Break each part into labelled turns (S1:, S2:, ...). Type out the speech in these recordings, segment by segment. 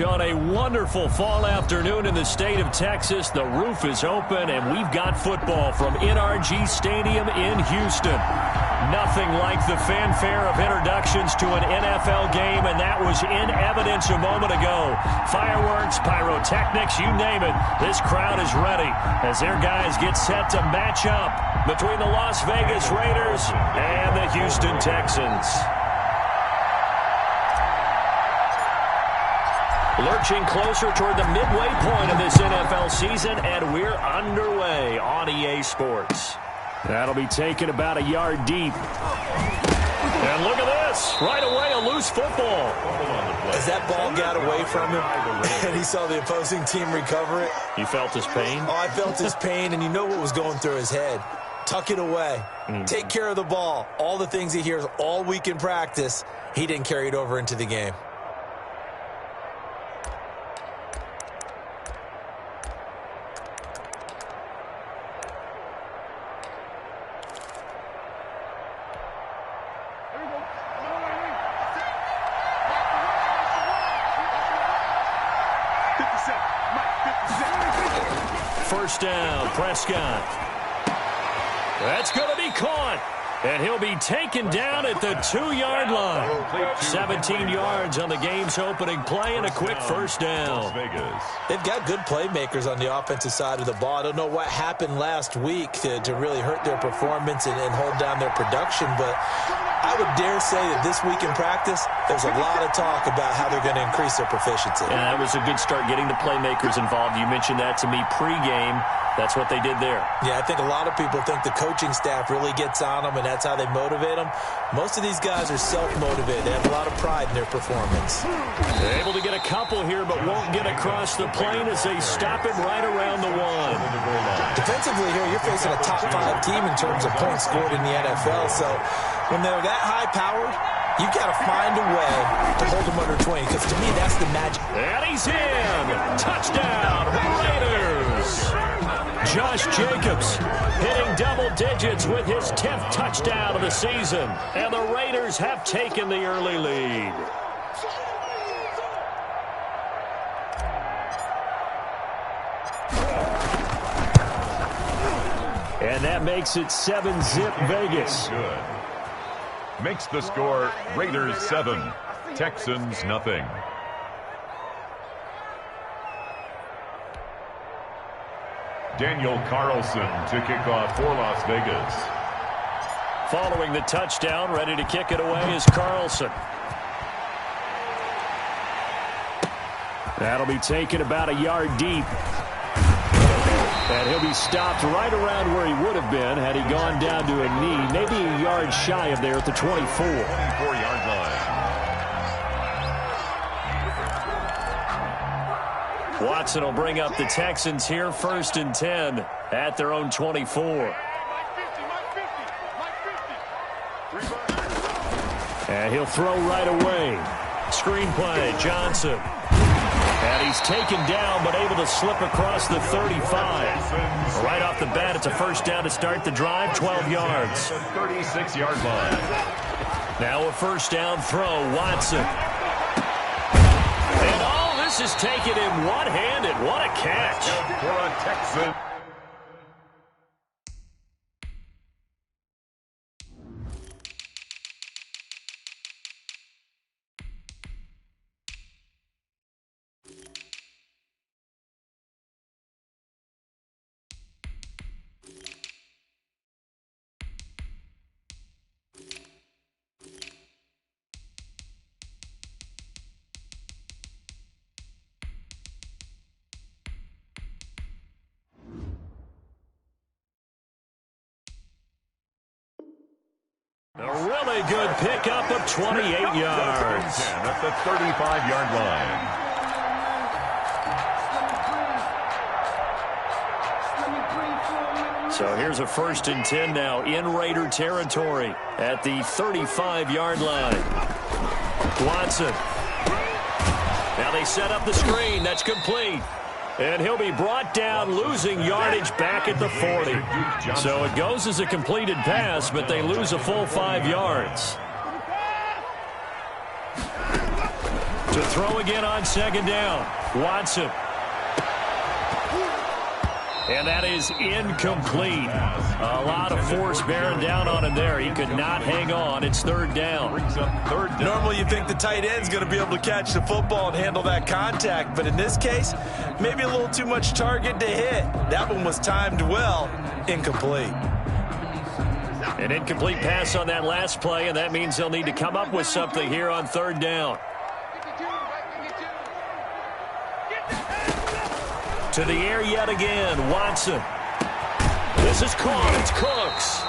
S1: On a wonderful fall afternoon in the state of Texas, the roof is open, and we've got football from NRG Stadium in Houston. Nothing like the fanfare of introductions to an NFL game, and that was in evidence a moment ago. Fireworks, pyrotechnics, you name it. This crowd is ready as their guys get set to match up between the Las Vegas Raiders and the Houston Texans. Lurching closer toward the midway point of this NFL season, and we're underway on EA Sports. That'll be taken about a yard deep. And look at this. Right away, a loose football.
S2: As that ball got away from him and he saw the opposing team recover it.
S1: You felt his pain?
S2: Oh, I felt his pain, and you know what was going through his head. Tuck it away. Take care of the ball. All the things he hears all week in practice, he didn't carry it over into the game.
S1: First down, Prescott. That's going to be caught. And he'll be taken down at the 2-yard line. 17 yards on the game's opening play and a quick first down.
S2: They've got good playmakers on the offensive side of the ball. I don't know what happened last week to really hurt their performance and hold down their production, but I would dare say that this week in practice, there's a lot of talk about how they're going to increase their proficiency.
S1: And that was a good start getting the playmakers involved. You mentioned that to me pregame. That's what they did there.
S2: Yeah, I think a lot of people think the coaching staff really gets on them, and that's how they motivate them. Most of these guys are self-motivated. They have a lot of pride in their performance.
S1: They're able to get a couple here, but won't get across the plane as they stop him right around the 1.
S2: Defensively here, you're facing a top-5 team in terms of points scored in the NFL, so when they're that high-powered, you've got to find a way to hold them under 20, because to me, that's the magic.
S1: And he's in! Touchdown, Raiders! Josh Jacobs hitting double digits with his 10th touchdown of the season. And the Raiders have taken the early lead. And that makes it 7-zip Vegas.
S3: Good. Makes the score Raiders 7, Texans nothing. Daniel Carlson to kick off for Las Vegas.
S1: Following the touchdown, ready to kick it away is Carlson. That'll be taken about a yard deep. And he'll be stopped right around where he would have been had he gone down to a knee, maybe a yard shy of there at the 24.
S3: 24-yard line.
S1: Watson will bring up the Texans here, 1st and 10 at their own 24. And he'll throw right away. Screenplay, Johnson. And he's taken down, but able to slip across the 35. Right off the bat, it's a first down to start the drive, 12 yards.
S3: 36-yard line.
S1: Now a first down throw, Watson. And all this is taken in one-handed. What a catch.
S3: For a Texan.
S1: A really good pickup of 28 yards.
S3: At the 35-yard line.
S1: So here's a 1st and 10 now in Raider territory at the 35-yard line. Watson. Now they set up the screen. That's complete. And he'll be brought down, losing yardage back at the 40. So it goes as a completed pass, but they lose a full 5 yards. To throw again on second down. Watson. And that is incomplete. A lot of force bearing down on him there. He could not hang on. It's third down.
S2: Normally you think the tight end's going to be able to catch the football and handle that contact, but in this case, maybe a little too much target to hit. That one was timed well. Incomplete.
S1: An incomplete pass on that last play, and that means they'll need to come up with something here on third down. To the air yet again, Watson. This is caught. It's Cooks.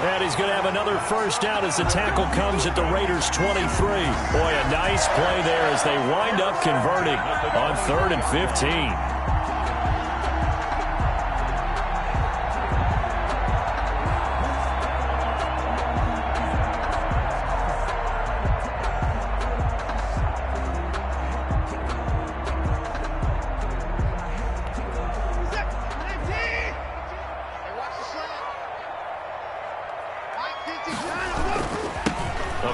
S1: And he's going to have another first down as the tackle comes at the Raiders' 23. Boy, a nice play there as they wind up converting on 3rd and 15.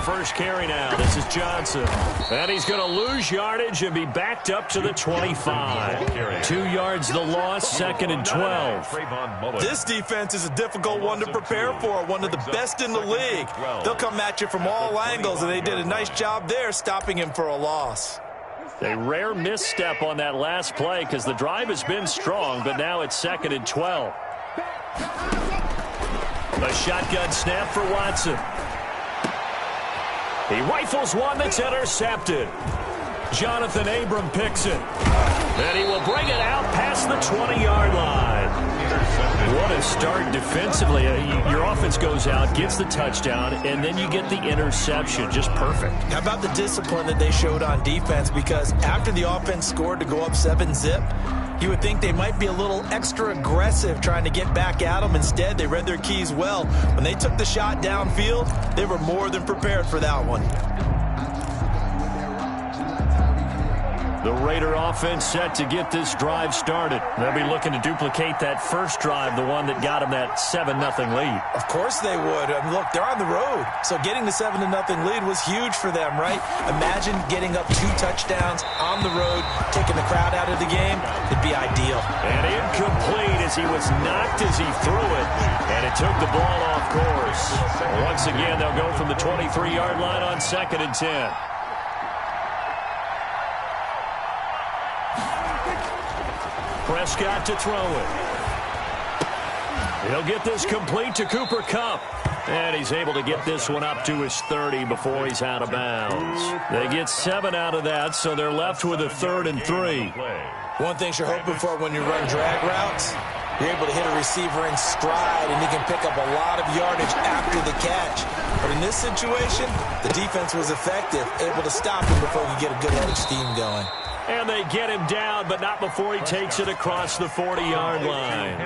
S1: First carry now. This is Johnson. And he's going to lose yardage and be backed up to the 25. 2 yards the loss, 2nd and 12.
S2: This defense is a difficult one to prepare for, one of the best in the league. They'll come at you from all angles, and they did a nice job there stopping him for a loss.
S1: A rare misstep on that last play because the drive has been strong, but now it's 2nd and 12. A shotgun snap for Watson. He rifles one that's intercepted. Jonathan Abram picks it. And he will bring it out past the 20-yard line. What a start defensively. Your offense goes out, gets the touchdown, and then you get the interception. Just perfect.
S2: How about the discipline that they showed on defense? Because after the offense scored to go up 7-zip, you would think they might be a little extra aggressive trying to get back at them. Instead, they read their keys well. When they took the shot downfield, they were more than prepared for that one.
S1: The Raider offense set to get this drive started. They'll be looking to duplicate that first drive, the one that got them that 7-0 lead.
S2: Of course they would. I mean, look, they're on the road. So getting the 7-0 lead was huge for them, right? Imagine getting up 2 touchdowns on the road, taking the crowd out of the game. It'd be ideal.
S1: And incomplete as he was knocked as he threw it. And it took the ball off course. Once again, they'll go from the 23-yard line on 2nd and 10. Prescott to throw it. He'll get this complete to Cooper Kupp. And he's able to get this one up to his 30 before he's out of bounds. They get 7 out of that, so they're left with a 3rd and 3.
S2: One thing you're hoping for when you run drag routes, you're able to hit a receiver in stride, and he can pick up a lot of yardage after the catch. But in this situation, the defense was effective, able to stop him before he could get a good head of steam going.
S1: And they get him down, but not before he takes it across the 40-yard line.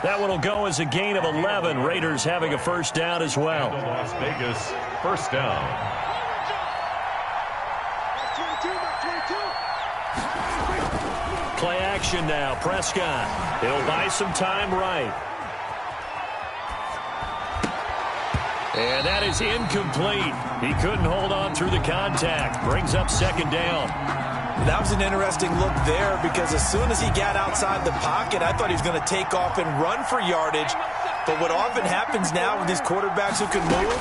S1: That one will go as a gain of 11. Raiders having a first down as well.
S3: Las Vegas, first down.
S1: Play action now. Prescott. He'll buy some time right. And that is incomplete. He couldn't hold on through the contact. Brings up 2nd down.
S2: That was an interesting look there because as soon as he got outside the pocket, I thought he was going to take off and run for yardage. But what often happens now with these quarterbacks who can move,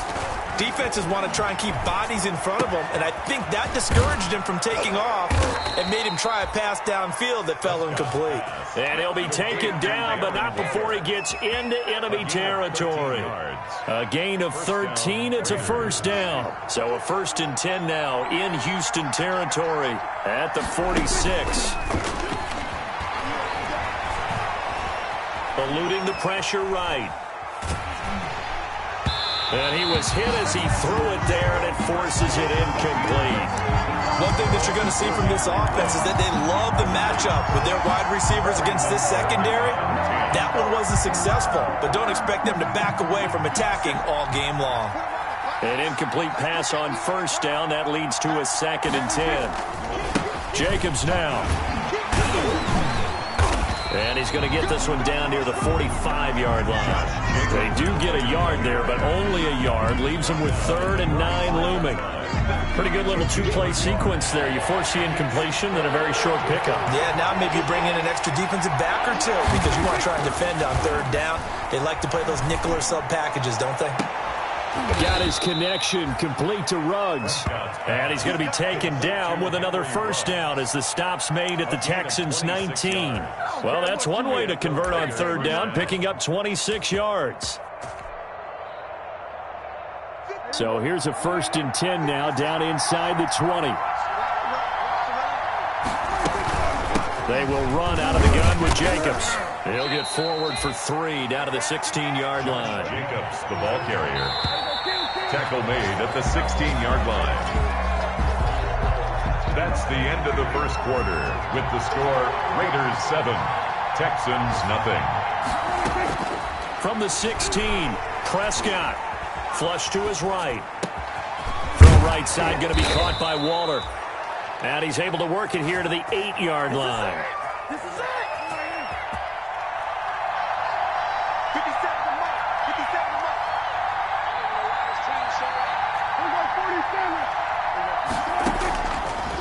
S2: defenses want to try and keep bodies in front of them, and I think that discouraged him from taking off and made him try a pass downfield that fell incomplete.
S1: And he'll be taken down, but not before he gets into enemy territory. A gain of 13, it's a first down. So a 1st and 10 now in Houston territory at the 46. Eluding the pressure right. And he was hit as he threw it there, and it forces it incomplete.
S2: One thing that you're going to see from this offense is that they love the matchup with their wide receivers against this secondary. That one wasn't successful, but don't expect them to back away from attacking all game long.
S1: An incomplete pass on first down. That leads to a 2nd and 10. Jacobs now. And he's going to get this one down near the 45-yard line. They do get a yard there, but only a yard. Leaves them with 3rd and 9 looming. Pretty good little two-play sequence there. You force the incompletion, then a very short pickup.
S2: Yeah, now maybe you bring in an extra defensive back or two because you want to try and defend on 3rd down. They like to play those nickel or sub packages, don't they?
S1: Got his connection complete to Ruggs. And he's going to be taken down with another first down as the stop's made at the Texans' 19. Well, that's one way to convert on 3rd down, picking up 26 yards. So here's a 1st and 10 now, down inside the 20. They will run out of the gun with Jacobs. He'll get forward for 3 down to the 16-yard line.
S3: Jacobs, the ball carrier. Tackle made at the 16-yard line. That's the end of the first quarter with the score Raiders 7, Texans nothing.
S1: From the 16, Prescott. Flush to his right. Throw right side going to be caught by Waller. And he's able to work it here to the 8-yard line.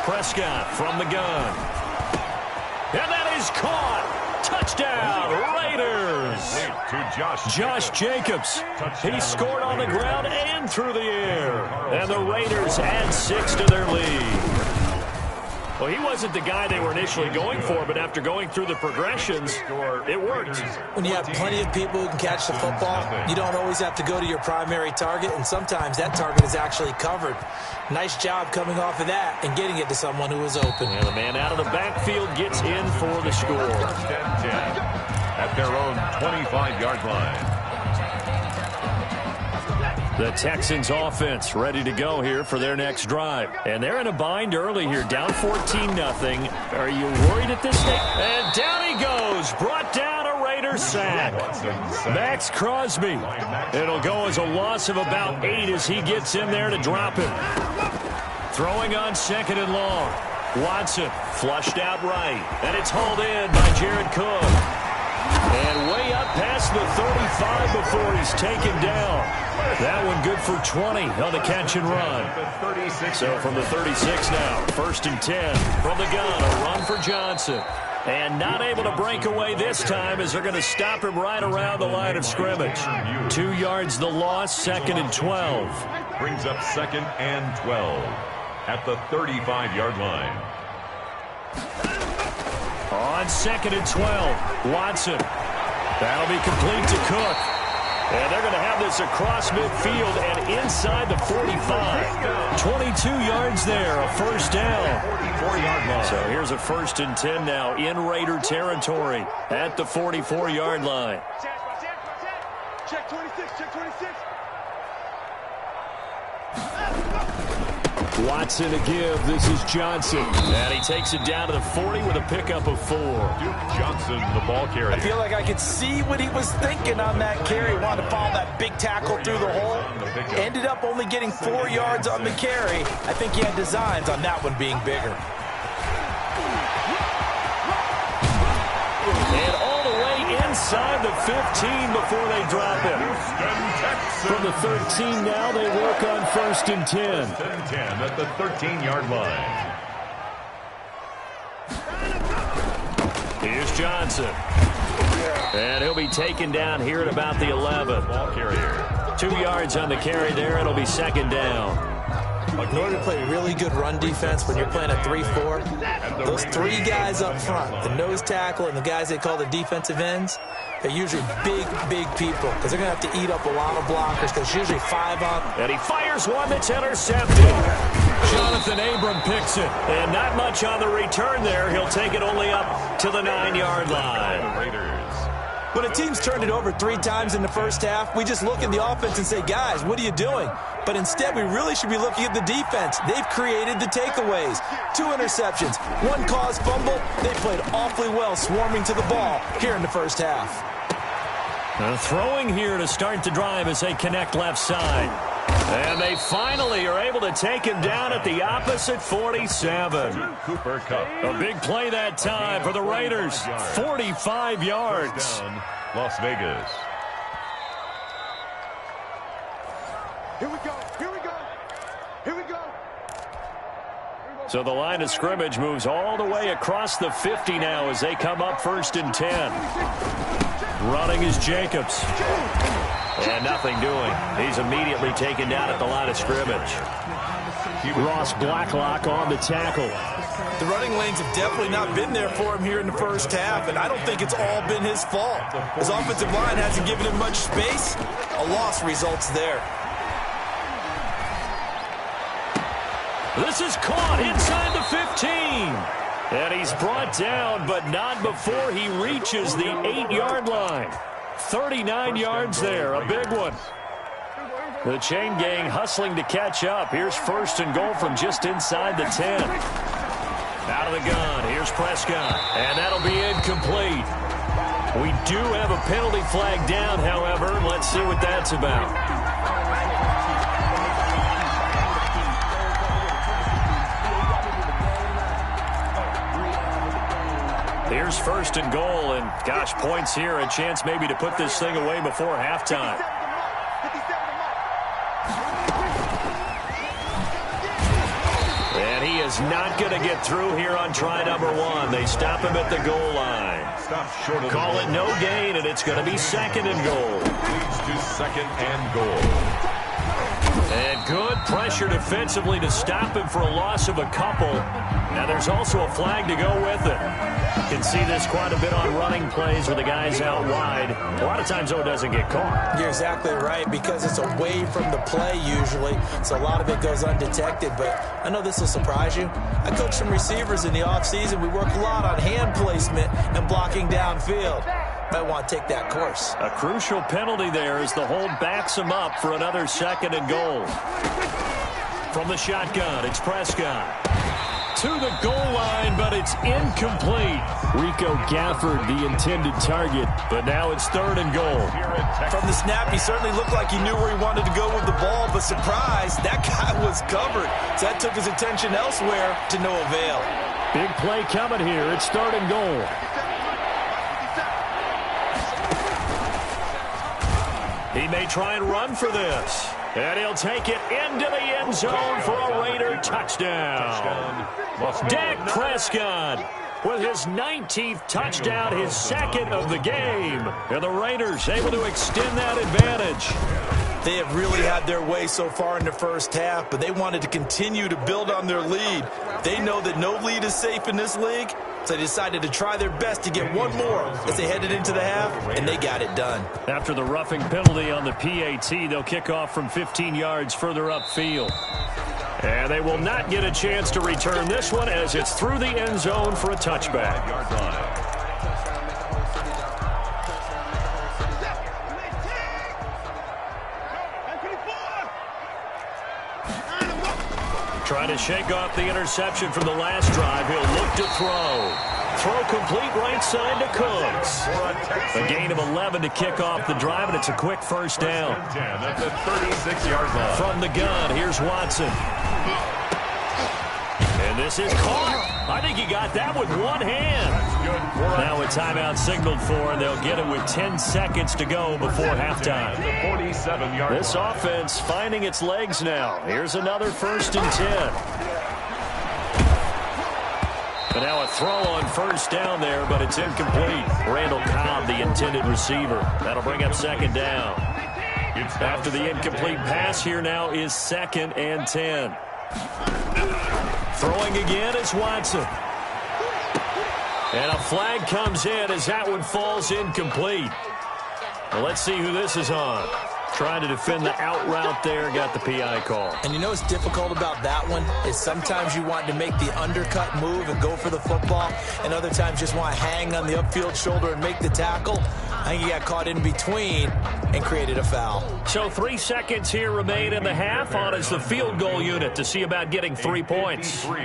S1: Prescott from the gun. And that is caught. Touchdown, Raiders. Josh Jacobs. He scored on the ground and through the air. And the Raiders add 6 to their lead. Well, he wasn't the guy they were initially going for, but after going through the progressions, it worked.
S2: When you have plenty of people who can catch the football, you don't always have to go to your primary target, and sometimes that target is actually covered. Nice job coming off of that and getting it to someone who was open.
S1: And the man out of the backfield gets in for the score.
S3: 10 at their own 25-yard line.
S1: The Texans offense ready to go here for their next drive. And they're in a bind early here, down 14-0. Are you worried at this stage? And down he goes, brought down a Raider sack. Max Crosby. It'll go as a loss of about 8 as he gets in there to drop him. Throwing on 2nd and long. Watson flushed out right. And it's hauled in by Jared Cook. And way up past the 35 before he's taken down. That one good for 20 on the catch and run. So from the 36 now, 1st and 10 from the gun, a run for Johnson. And not able to break away this time as they're going to stop him right around the line of scrimmage. 2 yards the loss, 2nd and 12.
S3: Brings up 2nd and 12 at the 35-yard line.
S1: On 2nd and 12, Watson. That'll be complete to Cook. And they're going to have this across midfield and inside the 45. 22 yards there, a first down. 44-yard line. So here's a 1st and 10 now in Raider territory at the 44-yard line.
S4: Check 26, check 26.
S1: Watson to give. This is Johnson. And he takes it down to the 40 with a pickup of 4.
S3: Duke Johnson, the ball carrier.
S2: I feel like I could see what he was thinking on that carry. Wanted to follow that big tackle through the hole. Ended up only getting 4 yards on the carry. I think he had designs on that one being bigger.
S1: And all the way inside the 15 before they drop him. From the 13 now, they work on 1st and 10.
S3: 10 at the 13-yard line.
S1: Here's Johnson. And he'll be taken down here at about the 11.
S3: Ball carrier.
S1: 2 yards on the carry there. It'll be 2nd down.
S2: In order to play really good run defense when you're playing a 3-4, those 3 guys up front, the nose tackle and the guys they call the defensive ends, they're usually big people because they're going to have to eat up a lot of blockers because it's usually 5 on.
S1: And he fires one that's intercepted. Jonathan Abram picks it. And not much on the return there. He'll take it only up to the 9-yard line.
S3: Raiders.
S2: When a team's turned it over 3 times in the first half, we just look at the offense and say, guys, what are you doing? But instead, we really should be looking at the defense. They've created the takeaways. 2 interceptions, 1 caused fumble. They played awfully well swarming to the ball here in the first half.
S1: Throwing here to start the drive as they connect left side. And they finally are able to take him down at the opposite 47.
S3: Cooper Kupp.
S1: A big play that time for the Raiders. 45 yards.
S3: Down, Las Vegas.
S4: Here we go. Here we go. Here we go.
S1: So the line of scrimmage moves all the way across the 50 now as they come up 1st and 10. Running is Jacobs. And nothing doing. He's immediately taken down at the line of scrimmage. Ross Blacklock on the tackle.
S2: The running lanes have definitely not been there for him here in the first half, and I don't think it's all been his fault. His offensive line hasn't given him much space. A loss results there.
S1: This is caught inside the 15. And he's brought down, but not before he reaches the 8-yard line. 39 yards there, a big one. The chain gang hustling to catch up. Here's 1st and goal from just inside the 10. Out of the gun, here's Prescott, and that'll be incomplete. We do have a penalty flag down, however. Let's see what that's about. Here's 1st and goal, and gosh, points here, a chance maybe to put this thing away before halftime. And he is not going to get through here on try number 1. They stop him at the goal line.
S3: Stop short of
S1: Call it no gain, and it's going to be 2nd and goal.
S3: Leads to 2nd and goal.
S1: And good pressure defensively to stop him for a loss of a couple. Now there's also a flag to go with it. You can see this quite a bit on running plays where the guy's out wide. A lot of times, though, it doesn't get caught.
S2: You're exactly right, because it's away from the play usually, so a lot of it goes undetected. But I know this will surprise you. I coach some receivers in the offseason. We work a lot on hand placement and blocking downfield. Might want to take that course.
S1: A crucial penalty there as the hold backs him up for another 2nd and goal. From the shotgun, it's Prescott. To the goal line, but it's incomplete. Rico Gafford, the intended target, but now it's 3rd and goal.
S2: From the snap, he certainly looked like he knew where he wanted to go with the ball, but surprise, that guy was covered. So that took his attention elsewhere to no avail.
S1: Big play coming here. It's 3rd and goal. He may try and run for this. And he'll take it into the end zone for a Raider touchdown. Dak Prescott with his 19th touchdown, his 2nd of the game. And the Raiders able to extend that advantage.
S2: They have really had their way so far in the first half, but they wanted to continue to build on their lead. They know that no lead is safe in this league, so they decided to try their best to get one more as they headed into the half, and they got it done.
S1: After the roughing penalty on the PAT, they'll kick off from 15 yards further upfield. And they will not get a chance to return this one as it's through the end zone for a touchback. Trying to shake off the interception from the last drive. He'll look to throw. Throw complete right side to Cooks. A gain of 11 to kick off the drive, and it's a quick 1st down.
S3: That's a 36-yard line.
S1: From the gun, here's Watson. And this is caught. I think he got that with one hand. Now a timeout signaled for, and they'll get it with 10 seconds to go before halftime.
S3: 47-yard
S1: This offense finding its legs now. Here's another 1st and 10. But now a throw on 1st down there, but it's incomplete. Randall Cobb, the intended receiver. That'll bring up 2nd down. After the incomplete pass, here now is 2nd and 10. Throwing again is Watson. And a flag comes in as that one falls incomplete. Well, let's see who this is on. Trying to defend the out route there, got the PI call.
S2: And you know what's difficult about that one is sometimes you want to make the undercut move and go for the football, and other times just want to hang on the upfield shoulder and make the tackle. I think he got caught in between and created a foul.
S1: So 3 seconds here remain in the half. On is the field goal unit to see about getting 3 points. From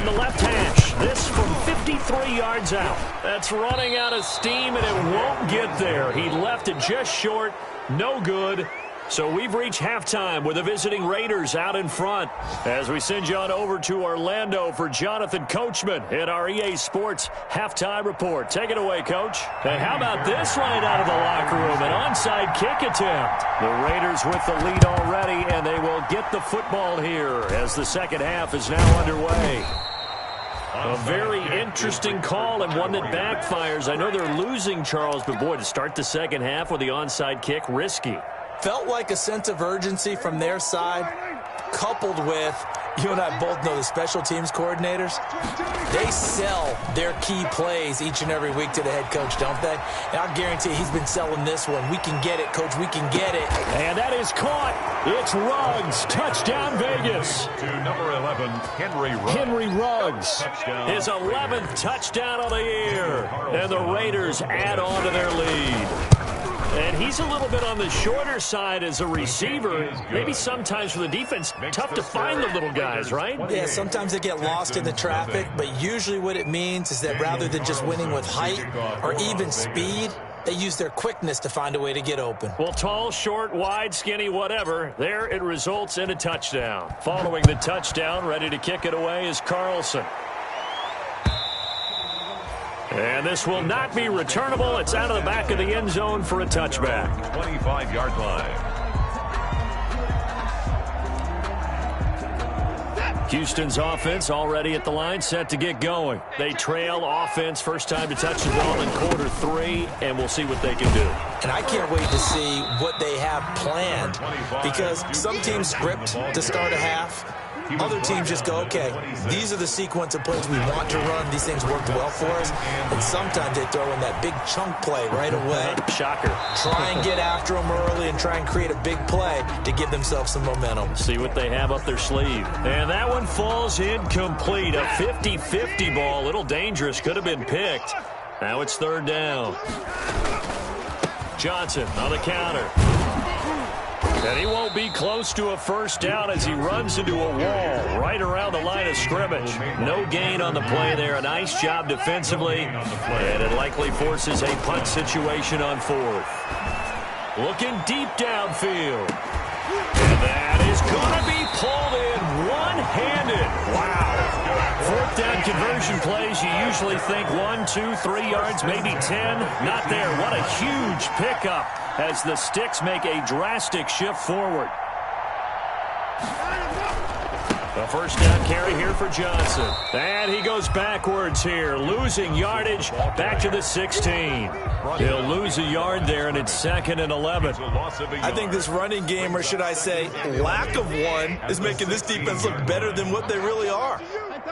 S1: the left hash, this from 53 yards out. That's running out of steam, and it won't get there. He left it just short. No good. So we've reached halftime with the visiting Raiders out in front. As we send you on over to Orlando for Jonathan Coachman at our EA Sports Halftime Report. Take it away, Coach. And how about this right out of the locker room? An onside kick attempt. The Raiders with the lead already, and they will get the football here as the second half is now underway. A very interesting call and one that backfires. I know they're losing, Charles, but boy, to start the second half with the onside kick, risky.
S2: Felt like a sense of urgency from their side, coupled with, you and I both know the special teams coordinators, they sell their key plays each and every week to the head coach, don't they? And I guarantee he's been selling this one. We can get it, coach. We can get it.
S1: And that is caught. It's Ruggs. Touchdown, Vegas.
S3: To number 11, Henry Ruggs.
S1: Henry Ruggs.
S3: Touchdown.
S1: His 11th touchdown of the year. And the Raiders add on to their lead. And he's a little bit on the shorter side as a receiver. Maybe sometimes for the defense, tough to find the little guys, right?
S2: Yeah, sometimes they get lost in the traffic, but usually what it means is that rather than just winning with height or even speed, they use their quickness to find a way to get open.
S1: Well, tall, short, wide, skinny, whatever, there it results in a touchdown. Following the touchdown, ready to kick it away is Carlson. And this will not be returnable. It's out of the back of the end zone for a touchback.
S3: 25-yard line.
S1: Houston's offense already at the line, set to get going. They trail offense, first time to touch the ball in quarter 3, and we'll see what they can do.
S2: And I can't wait to see what they have planned, because some teams script to start a half. Other teams just go, okay, these are the sequence of plays we want to run. These things worked well for us. And sometimes they throw in that big chunk play right away.
S1: Shocker.
S2: Try and get after them early and try and create a big play to give themselves some momentum.
S1: See what they have up their sleeve. And that one falls incomplete. A 50-50 ball. A little dangerous. Could have been picked. Now it's third down. Johnson on the counter. And he won't be close to a first down as he runs into a wall right around the line of scrimmage. No gain on the play there. A nice job defensively. And it likely forces a punt situation on fourth. Looking deep downfield. And that is going to be pulled in one-handed. Wow. Fourth down conversion plays, you usually think 1, 2, 3 yards, maybe 10. Not there. What a huge pickup as the Sticks make a drastic shift forward. A first down carry here for Johnson. And he goes backwards here, losing yardage back to the 16. He'll lose a yard there, and it's 2nd and 11.
S2: I think this running game, or should I say lack of one, is making this defense look better than what they really are.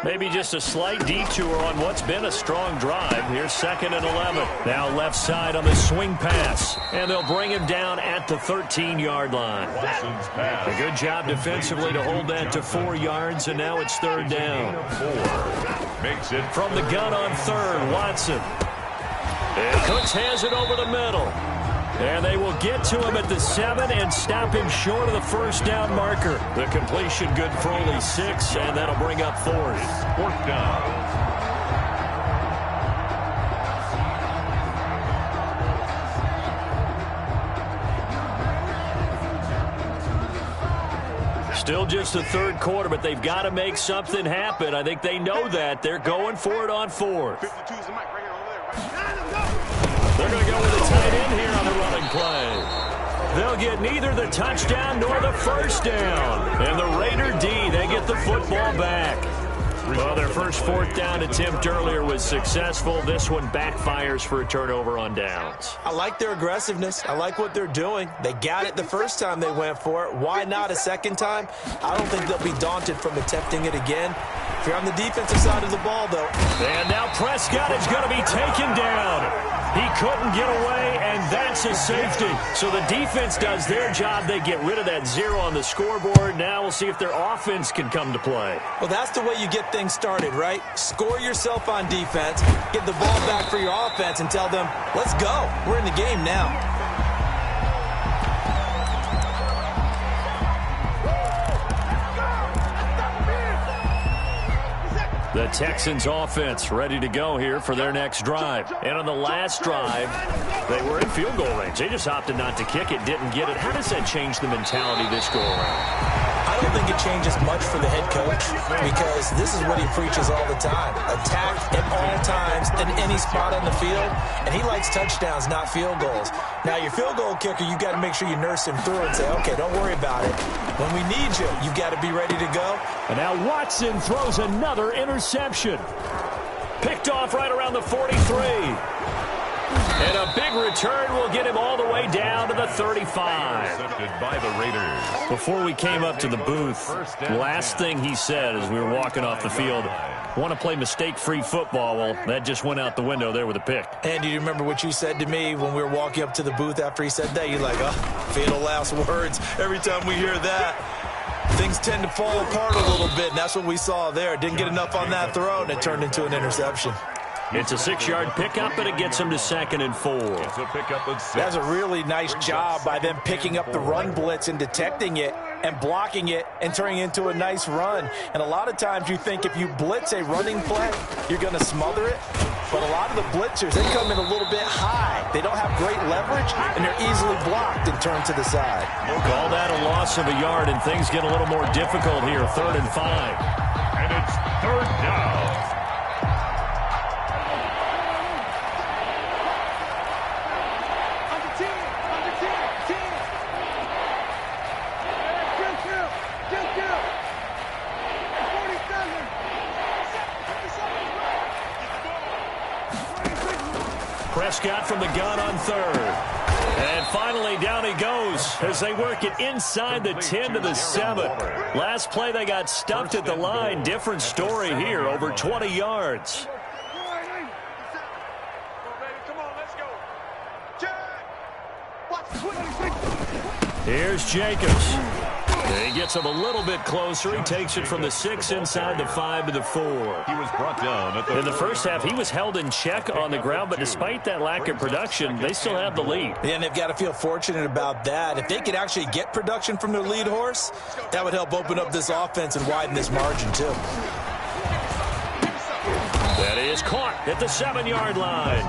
S1: Maybe just a slight detour on what's been a strong drive. Here's 2nd and 11. Now left side on the swing pass. And they'll bring him down at the 13-yard line. A good job defensively to hold that to 4 yards, and now it's third down.
S3: Makes it
S1: from the gun on third, Watson. And Cooks has it over the middle. And they will get to him at the 7 and stop him short of the first down marker. The completion good for only 6, and that'll bring up fourth.
S3: Fourth down.
S1: Still just the third quarter, but they've got to make something happen. I think they know that. They're going for it on fourth. They're going to go with a tight end here on the running play. They'll get neither the touchdown nor the first down. And the Raider D, they get the football back. Well, their first fourth down attempt earlier was successful. This one backfires for a turnover on downs.
S2: I like their aggressiveness. I like what they're doing. They got it the first time they went for it. Why not a second time? I don't think they'll be daunted from attempting it again. If you're on the defensive side of the ball, though.
S1: And now Prescott is going to be taken down. He couldn't get away, and that's a safety. So the defense does their job. They get rid of that 0 on the scoreboard. Now we'll see if their offense can come to play.
S2: Well, that's the way you get things started, right? Score yourself on defense, get the ball back for your offense, and tell them, let's go. We're in the game now.
S1: The Texans offense ready to go here for their next drive. And on the last drive, they were in field goal range. They just opted not to kick it, didn't get it. How does that change the mentality this go around?
S2: I don't think it changes much for the head coach because this is what he preaches all the time. Attack at all times in any spot on the field, and he likes touchdowns, not field goals. Now, your field goal kicker, you've got to make sure you nurse him through and say, okay, don't worry about it. When we need you, you've got to be ready to go.
S1: And now Watson throws another interception. Picked off right around the 43. And a big return will get him all the way down to the 35.
S3: Intercepted by the Raiders.
S1: Before we came up to the booth, last thing he said as we were walking off the field, want to play mistake-free football. Well, that just went out the window there with a pick.
S2: And do you remember what you said to me when we were walking up to the booth after he said that? You're like, oh, fatal last words. Every time we hear that, things tend to fall apart a little bit, and that's what we saw there. Didn't get enough on that throw, and it turned into an interception.
S1: It's a 6-yard pickup, and it gets him to 2nd and 4.
S3: It's a pickup of 6.
S5: That's a really nice job by them picking up the run blitz and detecting it and blocking it and turning it into a nice run. And a lot of times you think if you blitz a running play, you're going to smother it. But a lot of the blitzers, they come in a little bit high. They don't have great leverage, and they're easily blocked and turned to the side.
S1: Call that a loss of a yard, and things get a little more difficult here. 3rd and 5.
S3: And it's 3rd down.
S1: Prescott from the gun on 3rd. And finally, down he goes as they work it inside the 10 to the 7. Last play, they got stuffed at the line. Different story here, over 20 yards. Here's Jacobs. He gets him a little bit closer. He takes it from the 6 inside the 5 to the 4.
S3: He was brought down at the
S1: In the first half, he was held in check on the ground, but despite that lack of production, they still have the lead.
S2: And they've got to feel fortunate about that. If they could actually get production from their lead horse, that would help open up this offense and widen this margin, too.
S1: That is caught at the 7-yard line.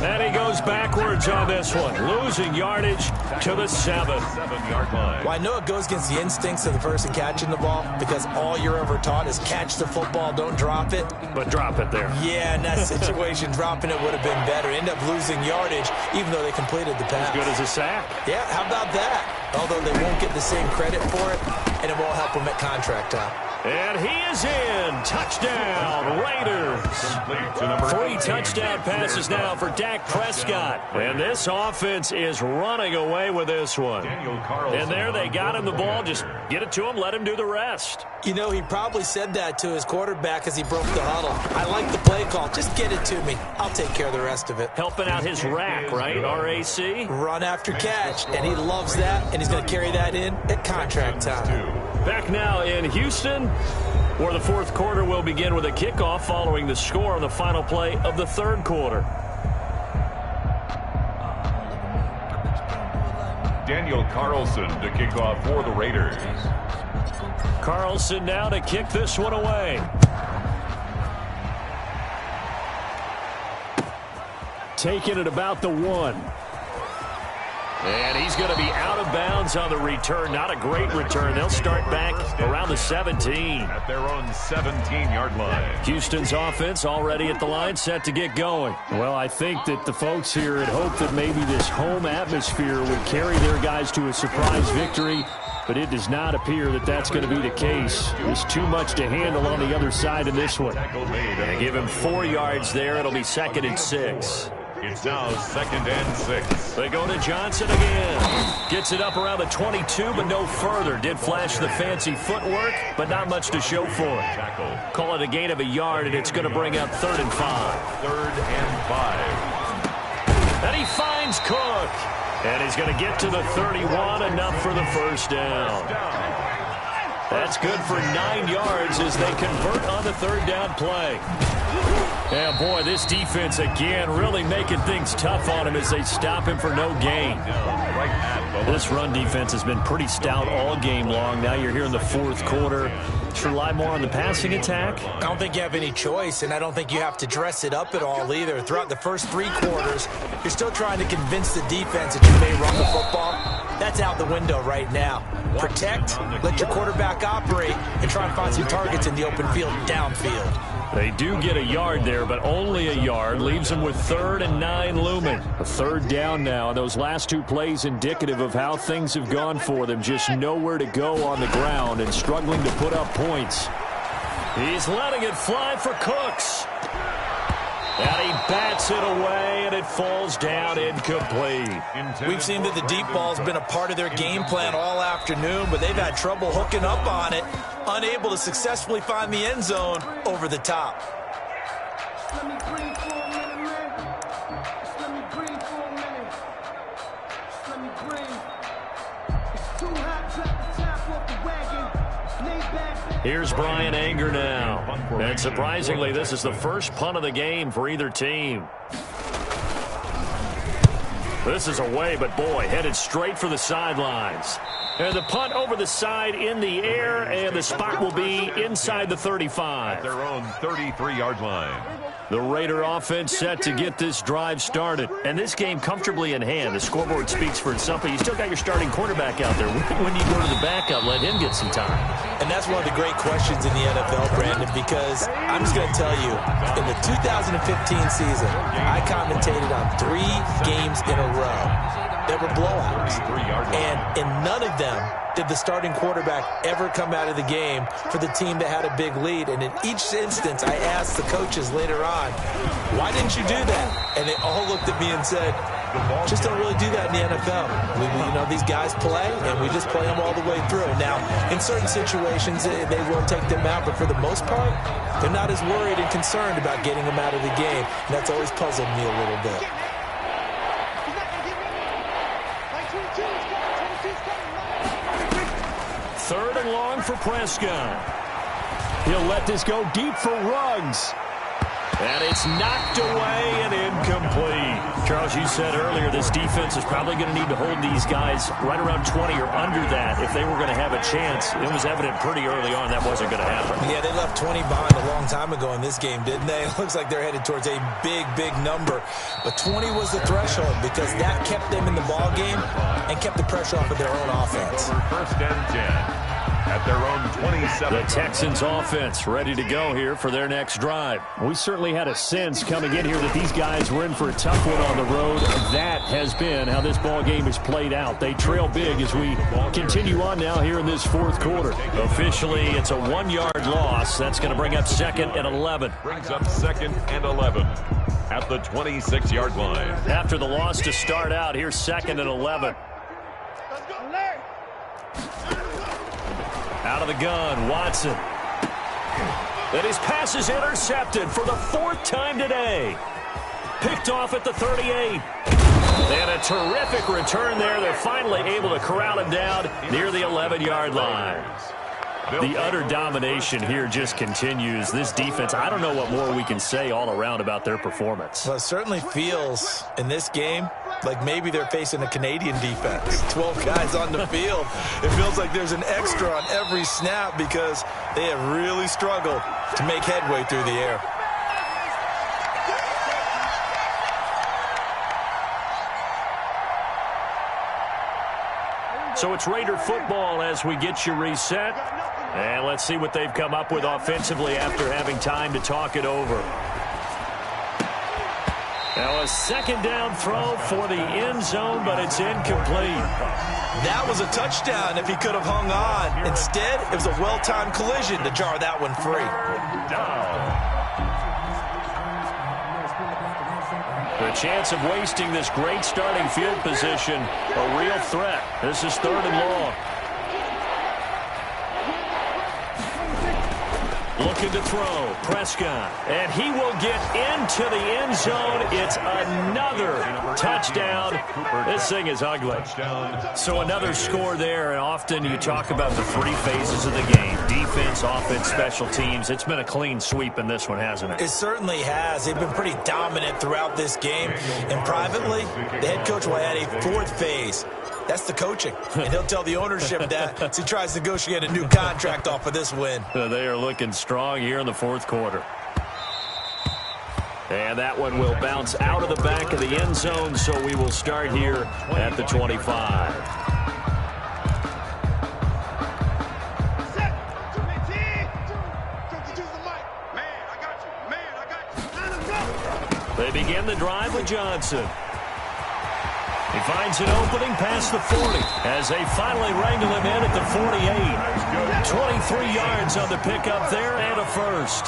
S1: And he goes backwards on this one, losing yardage to the 7-yard line.
S2: Well, I know it goes against the instincts of the person catching the ball because all you're ever taught is catch the football, don't drop it.
S1: But drop it there.
S2: Yeah, in that situation, dropping it would have been better. End up losing yardage, even though they completed the pass.
S1: As good as a sack.
S2: Yeah, how about that? Although they won't get the same credit for it, and it won't help them at contract time.
S1: And he is in. Touchdown, Raiders. 3 touchdown passes now for Dak Prescott. And this offense is running away with this one. And there they got him the ball. Just get it to him, let him do the rest.
S2: You know, he probably said that to his quarterback as he broke the huddle. I like the play call. Just get it to me. I'll take care of the rest of it.
S1: Helping out his rack, right? RAC?
S2: Run after catch. And he loves that, and he's going to carry that in at contract time.
S1: Back now in Houston, where the 4th quarter will begin with a kickoff following the score on the final play of the 3rd quarter.
S3: Daniel Carlson to kick off for the Raiders.
S1: Carlson now to kick this one away. Taking it about the 1. And he's going to be out of bounds on the return. Not a great return. They'll start back around the 17.
S3: At their own 17-yard line.
S1: Houston's offense already at the line, set to get going. Well, I think that the folks here had hoped that maybe this home atmosphere would carry their guys to a surprise victory, but it does not appear that that's going to be the case. There's too much to handle on the other side in this one. And give him 4 yards there. It'll be 2nd and 6.
S3: It's now 2nd and 6.
S1: They go to Johnson again. Gets it up around the 22, but no further. Did flash the fancy footwork, but not much to show for it. Call it a gain of a yard, and it's going to bring up 3rd and 5.
S3: 3rd and 5.
S1: And he finds Cook. And he's going to get to the 31, enough for the first down. That's good for 9 yards as they convert on the 3rd down play. Yeah, boy, this defense again really making things tough on him as they stop him for no gain. This run defense has been pretty stout all game long. Now you're here in the 4th quarter, approach, rely more on the passing attack?
S2: I don't think you have any choice, and I don't think you have to dress it up at all either. Throughout the first 3 quarters, you're still trying to convince the defense that you may run the football. That's out the window right now. Protect, let your quarterback operate, and try and find some targets in the open field downfield.
S1: They do get a yard there, but only a yard. Leaves them with 3rd and 9 looming. A 3rd down now, and those last 2 plays indicative of how things have gone for them. Just nowhere to go on the ground and struggling to put up points. He's letting it fly for Cooks. And he bats it away, and it falls down incomplete.
S2: We've seen that the deep ball's been a part of their game plan all afternoon, but they've had trouble hooking up on it, unable to successfully find the end zone over the top.
S1: Here's Brian Anger now. And surprisingly, this is the first punt of the game for either team. This is away, but boy, headed straight for the sidelines. And the punt over the side in the air, and the spot will be inside the 35.
S3: At their own 33-yard line.
S1: The Raider offense set to get this drive started. And this game comfortably in hand. The scoreboard speaks for itself, but you still got your starting quarterback out there. When you go to the backup, let him get some time.
S2: And that's one of the great questions in the NFL, Brandon, because I'm just going to tell you, in the 2015 season, I commentated on 3 games in a row that were blowouts. And in none of them did the starting quarterback ever come out of the game for the team that had a big lead. And in each instance, I asked the coaches later on, why didn't you do that? And they all looked at me and said, just don't really do that in the NFL. You know, these guys play, and we just play them all the way through. Now, in certain situations, they will take them out, but for the most part, they're not as worried and concerned about getting them out of the game. And that's always puzzled me a little bit.
S1: Third and long for Prescott. He'll let this go deep for Ruggs. And it's knocked away and incomplete. Charles, you said earlier this defense is probably going to need to hold these guys right around 20 or under that if they were going to have a chance. It was evident pretty early on that wasn't going to happen.
S2: Yeah, they left 20 behind a long time ago in this game, didn't they? It looks like they're headed towards a big, big number. But 20 was the threshold because that kept them in the ball game and kept the pressure off of their own offense.
S3: First and 10. At their own 27.
S1: The Texans offense ready to go here for their next drive. We certainly had a sense coming in here that these guys were in for a tough one on the road. That has been how this ball game has played out. They trail big as we continue on now here in this 4th quarter. Officially, it's a 1-yard loss. That's going to bring up 2nd and 11.
S3: Brings up 2nd and 11 at the 26-yard line.
S1: After the loss to start out, here's 2nd and 11. Out of the gun, Watson. And his pass is intercepted for the 4th time today. Picked off at the 38. And a terrific return there. They're finally able to corral him down near the 11-yard line. The utter domination here just continues. This defense, I don't know what more we can say all around about their performance.
S2: Well, it certainly feels in this game like maybe they're facing a Canadian defense. 12 guys on the field. It feels like there's an extra on every snap because they have really struggled to make headway through the air.
S1: So it's Raider football as we get you reset. And let's see what they've come up with offensively after having time to talk it over. Now a 2nd down throw for the end zone, but it's incomplete.
S2: That was a touchdown if he could have hung on. Instead, it was a well-timed collision to jar that one free.
S1: The chance of wasting this great starting field position, a real threat. This is 3rd and long. Looking to throw, Prescott, and he will get into the end zone. It's another touchdown. This thing is ugly. So another score there, and often you talk about the 3 phases of the game. Defense, offense, special teams. It's been a clean sweep in this one, hasn't it?
S2: It certainly has. They've been pretty dominant throughout this game. And privately, the head coach will add a 4th phase. That's the coaching. And he'll tell the ownership that as he tries to negotiate a new contract off of this win.
S1: They are looking strong here in the fourth quarter. And that one will bounce out of the back of the end zone, so we will start here at the 25. They begin the drive with Johnson. He finds an opening past the 40 as they finally wrangle him in at the 48. 23 yards on the pickup there and a first.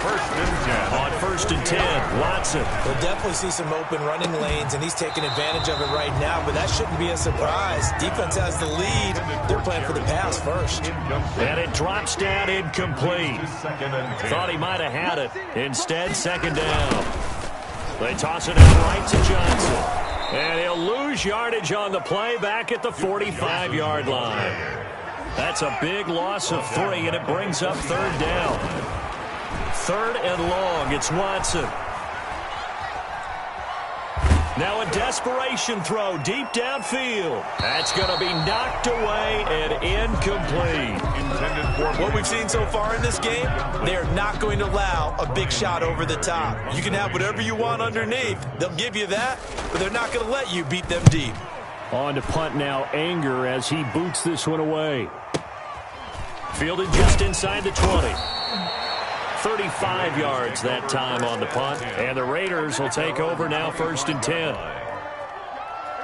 S3: First and 10.
S1: On first and 10, Watson.
S2: We'll definitely see some open running lanes, and he's taking advantage of it right now, but that shouldn't be a surprise. Defense has the lead. They're playing for the pass first.
S1: And it drops down incomplete. Thought he might have had it. Instead, second down. They toss it out right to Johnson. And he'll lose yardage on the play back at the 45-yard line. That's a big loss of 3, and it brings up third down. Third and long, it's Watson. Now a desperation throw deep downfield. That's going to be knocked away and incomplete.
S2: What we've seen so far in this game, they're not going to allow a big shot over the top. You can have whatever you want underneath. They'll give you that, but they're not going to let you beat them deep.
S1: On to punt now, Anger as he boots this one away. Fielded just inside the 20. 35 yards that time on the punt, and the Raiders will take over now first and 10.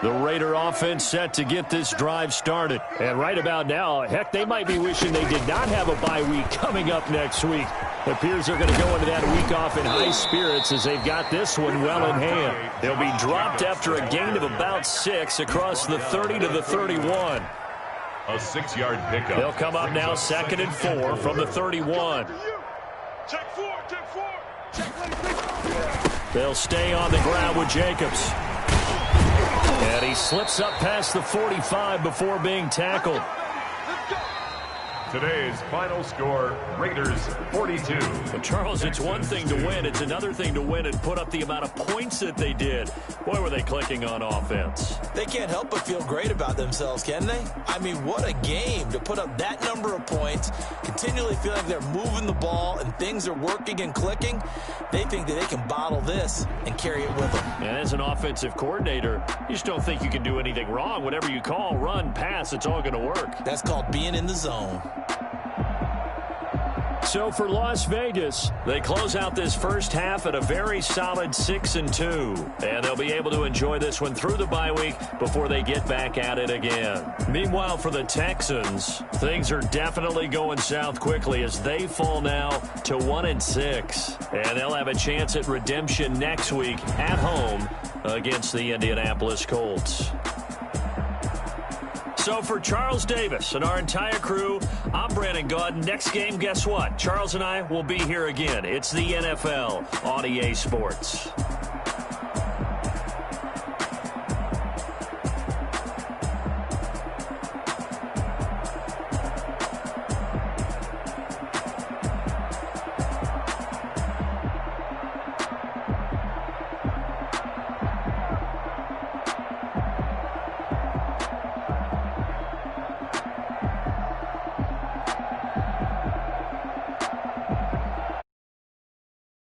S1: The Raider offense set to get this drive started. And right about now, heck, they might be wishing they did not have a bye week coming up next week. It appears they're going to go into that week off in high spirits as they've got this one well in hand. They'll be dropped after a gain of about 6 across the 30 to the 31.
S3: A 6-yard pickup.
S1: They'll come up now second and 4 from the 31.
S4: Check 4, check 4. Check
S1: They'll stay on the ground with Jacobs. And he slips up past the 45 before being tackled.
S3: Today's final score, Raiders 42.
S1: But Charles, it's one thing to win. It's another thing to win and put up the amount of points that they did. Boy, were they clicking on offense.
S2: They can't help but feel great about themselves, can they? I mean, what a game to put up that number of points, continually feel like they're moving the ball and things are working and clicking. They think that they can bottle this and carry it with them.
S1: And as an offensive coordinator, you just don't think you can do anything wrong. Whatever you call, run, pass, it's all going to work.
S2: That's called being in the zone.
S1: So for Las Vegas, they close out this first half at a very solid 6-2. And they'll be able to enjoy this one through the bye week before they get back at it again. Meanwhile, for the Texans, things are definitely going south quickly as they fall now to 1-6. And they'll have a chance at redemption next week at home against the Indianapolis Colts. So for Charles Davis and our entire crew, I'm Brandon Gaudin. Next game, guess what? Charles and I will be here again. It's the NFL on EA Sports.